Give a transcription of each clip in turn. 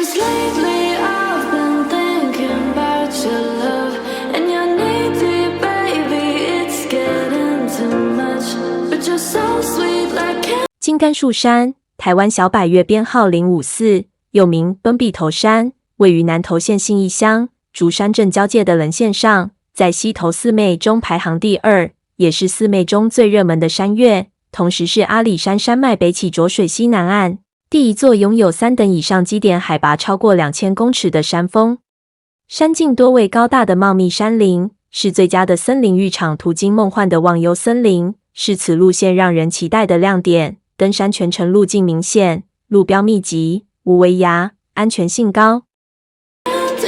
'Cause lately I've been thinking about your love and your needy baby. It's getting too much, but you're so sweet like candy. 金柑树山，台湾小百岳编号054，又名崩壁头山，位于南投县信义乡竹山镇交界的棱线上，在溪头四妹中排行第2，也是四妹中最热门的山岳，同时是阿里山山脉北起浊水溪南岸。第一座拥有3等以上基点海拔超过2000公尺的山峰，山径多为高大的茂密山林，是最佳的森林浴场。途经梦幻的忘忧森林，是此路线让人期待的亮点。登山全程路径明显，路标密集，无围崖，安全性高。Don't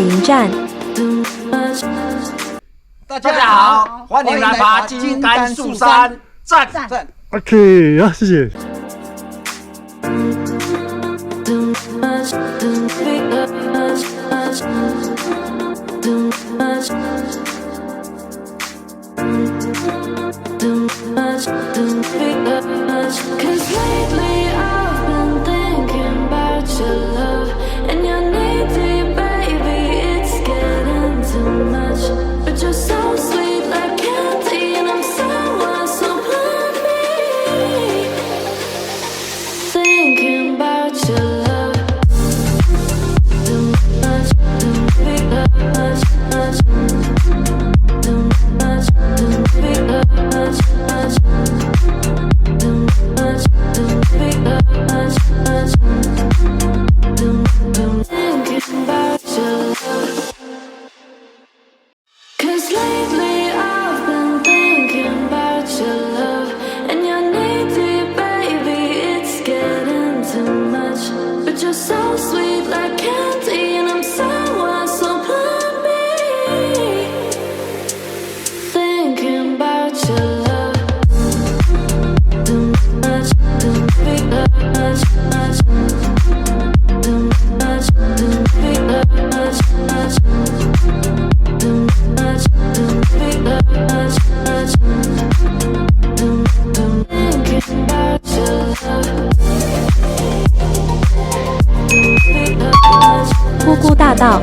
迎战。大家好，欢迎来爬金柑树山，赞！ OK 啊，谢谢。姑姑大道。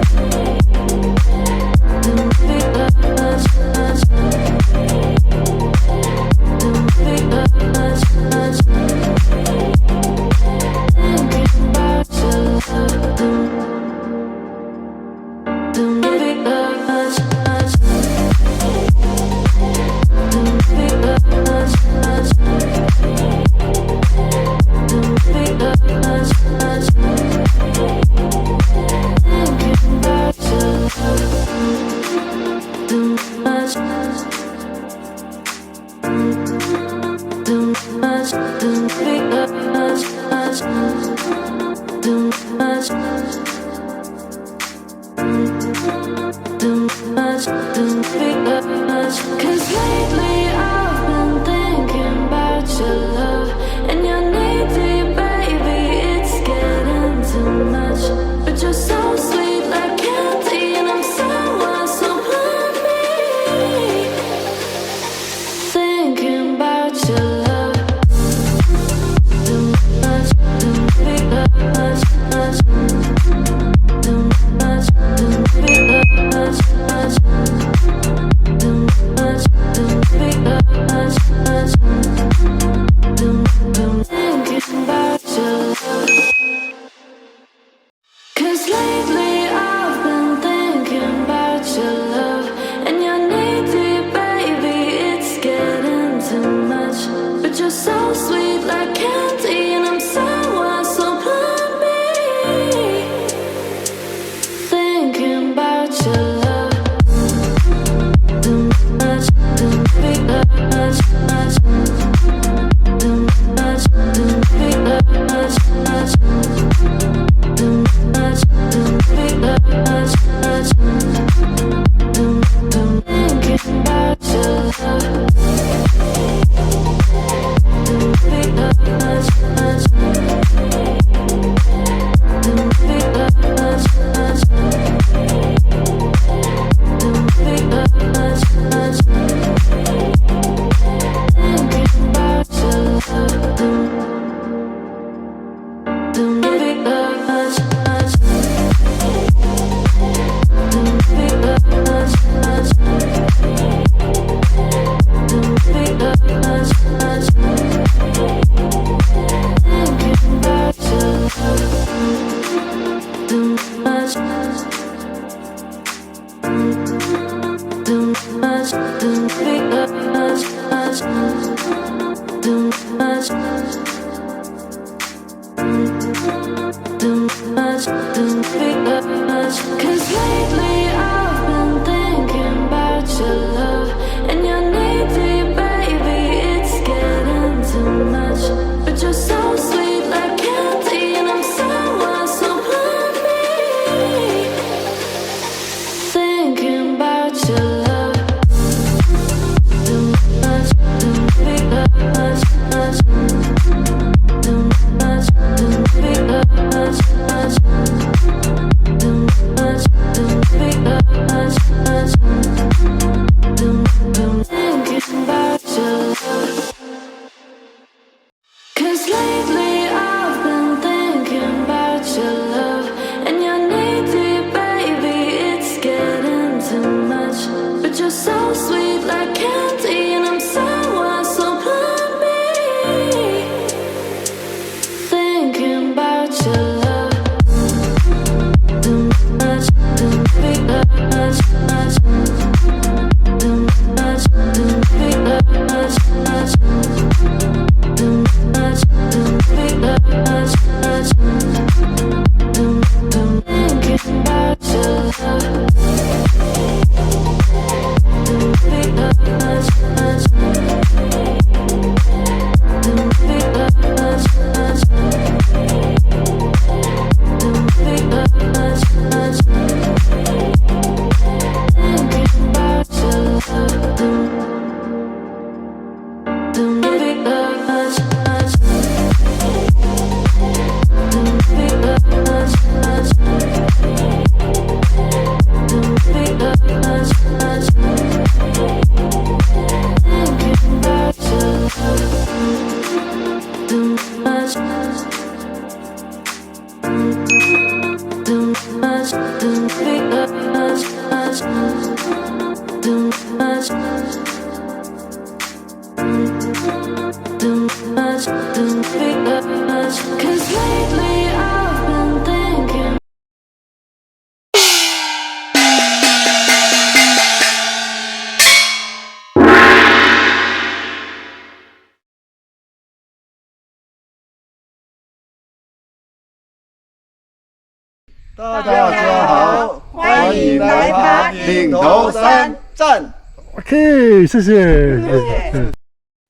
大家好，欢迎来爬岭头山站。OK， 谢谢。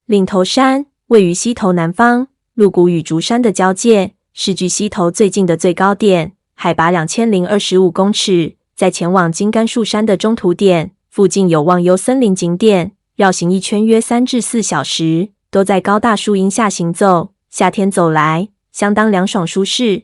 岭头山位于溪头南方，鹿谷与竹山的交界，是距溪头最近的最高点，海拔2025公尺。在前往金柑树山的中途点，附近有忘忧森林景点，绕行一圈约3至4小时，都在高大树荫下行走。夏天走来，相当凉爽舒适。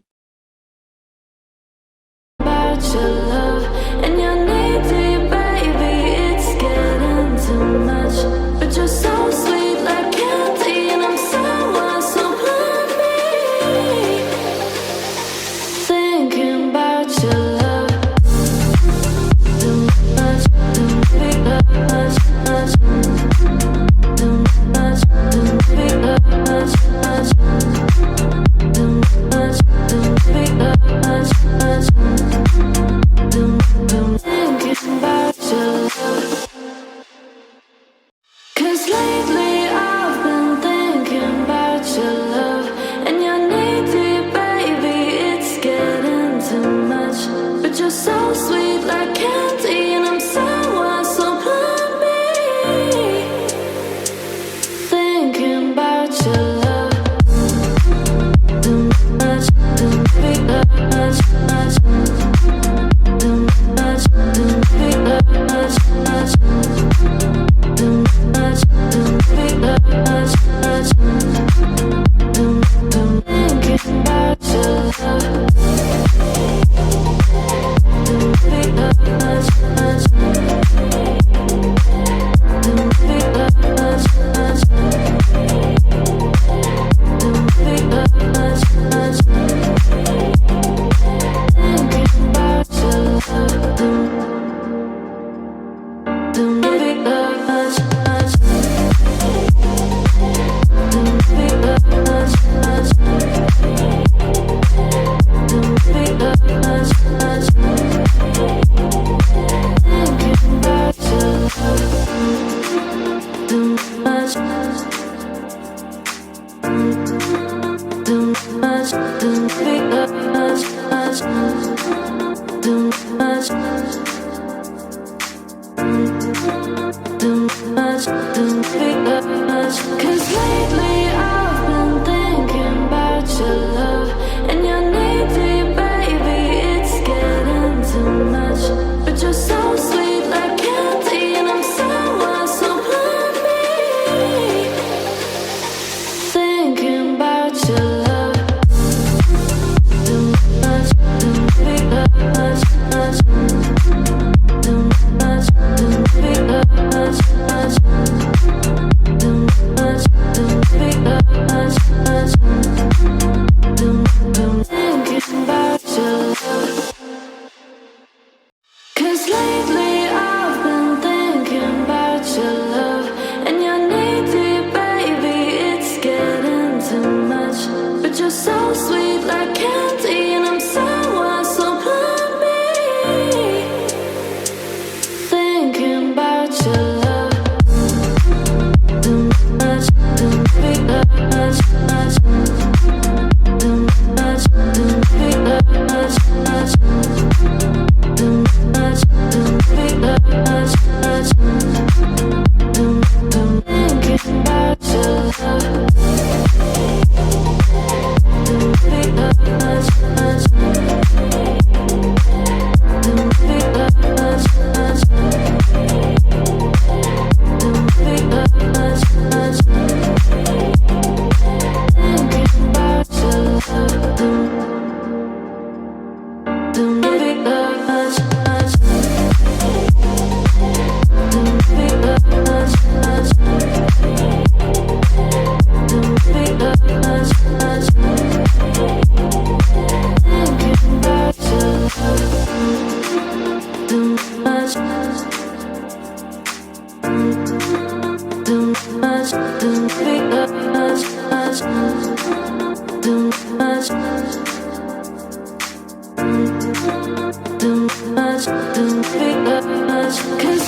Big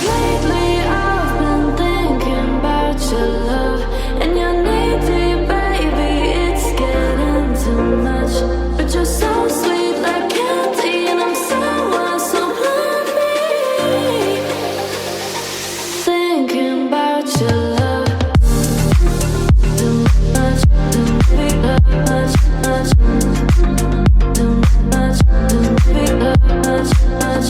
lately I've been thinking about your love and your needy baby. It's getting too much, but you're so sweet like candy, and I'm sour, so blame me. Thinking about your love. Too much, too big, much, much. Too much, too big, much, much.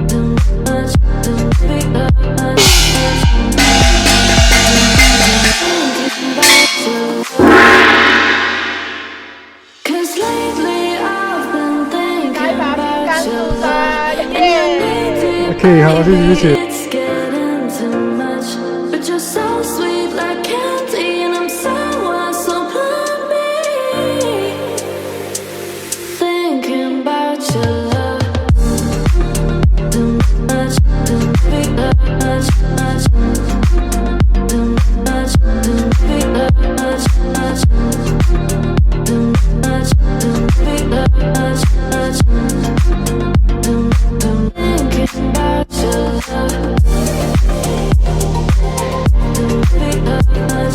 Too much, too big, much, much. Thinking about your love. 'Cause lately I've been thinking about your love and your needy OK， 好，谢谢。 It's getting too much, but you're so sweet like candy, and I'm sour, so blind me. Thinking about your love. Too much, too big, much, much. Too much, too big, much, much. Too much, too big, much, much. Thinking about your love. Too big, much.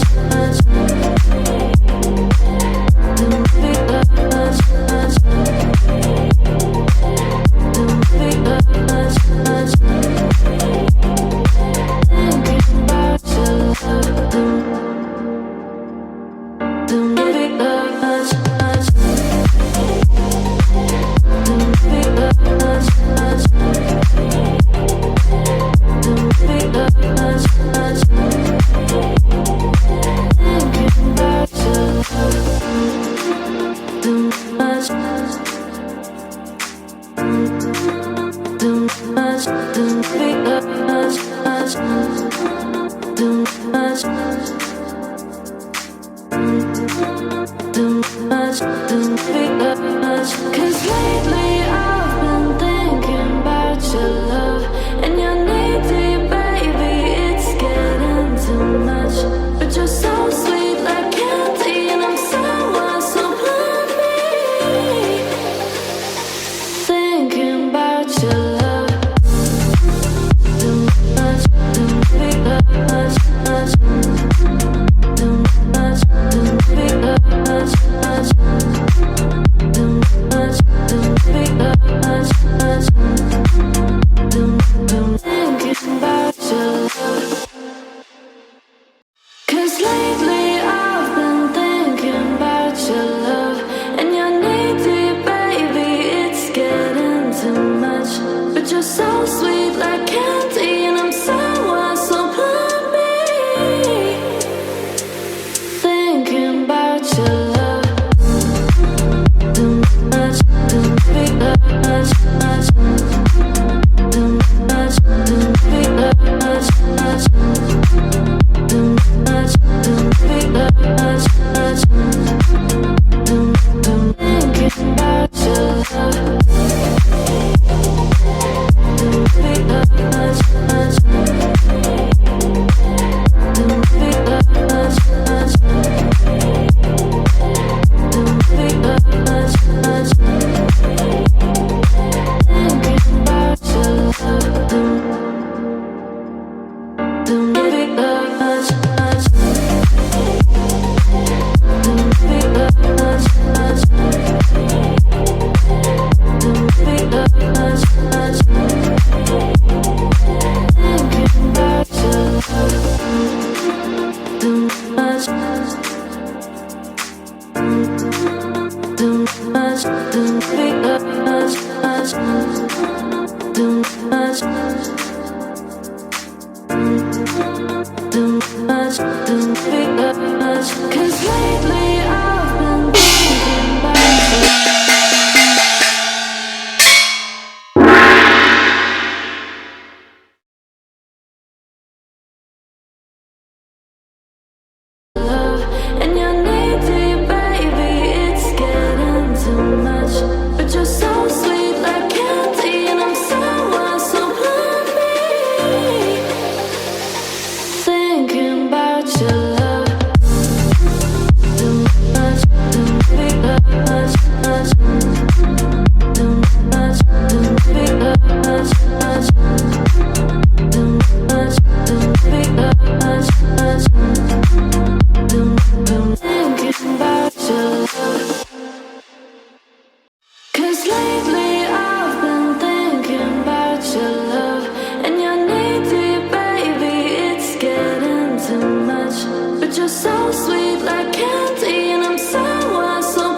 but you're so sweet like candy, and I'm sour, so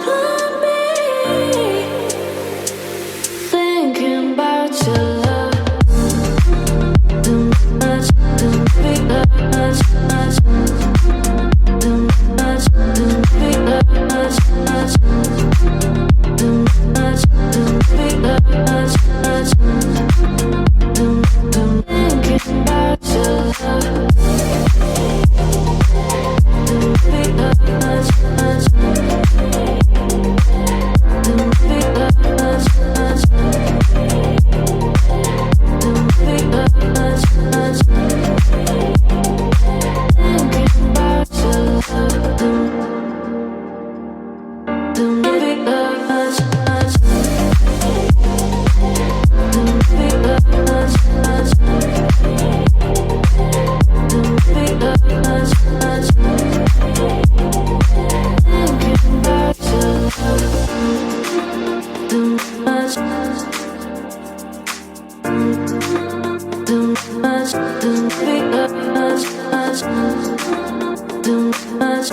me. Thinking about your love, too much, too big, much, much, too much, too big, much, much, too much, too big, much, much, thinking about your love, too big, much, much, too big, much, much, too big, much, much, thinking about your love, too big, much, much, too big, much, much, too big, much, much, thinking about your love, too much, too much, too big, much, much, too much,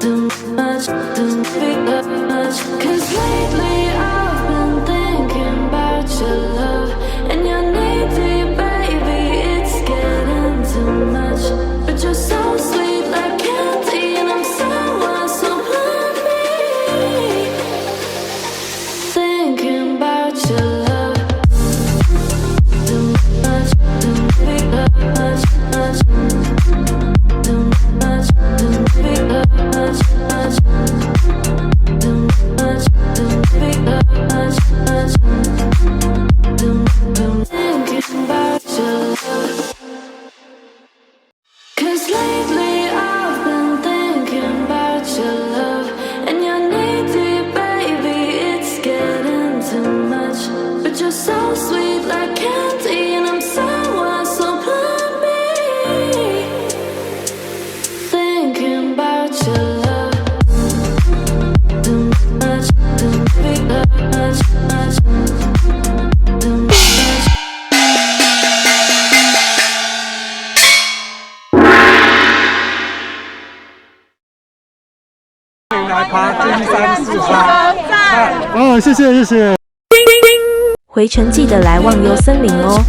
too much, too big, much. 'Cause lately I've been thinking about your love and your needy baby. It's getting too much, but you're so sweet like candy, and I'm sour, so me. Thinking about your love, too much, too big, much, much, too much, too big, much, much, too much, too big, much, much, thinking about your love. 'Cause lately I've been thinking about your love and your needy baby. It's getting too much, but you're so sweet like candy, and I'm sour, so me. Thinking about your love, too much, too big, much, much, too much. 来爬金山树山。哦，谢谢谢谢。回程记得来忘忧森林哦。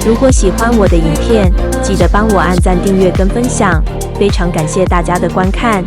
如果喜欢我的影片，记得帮我按赞、订阅跟分享，非常感谢大家的观看。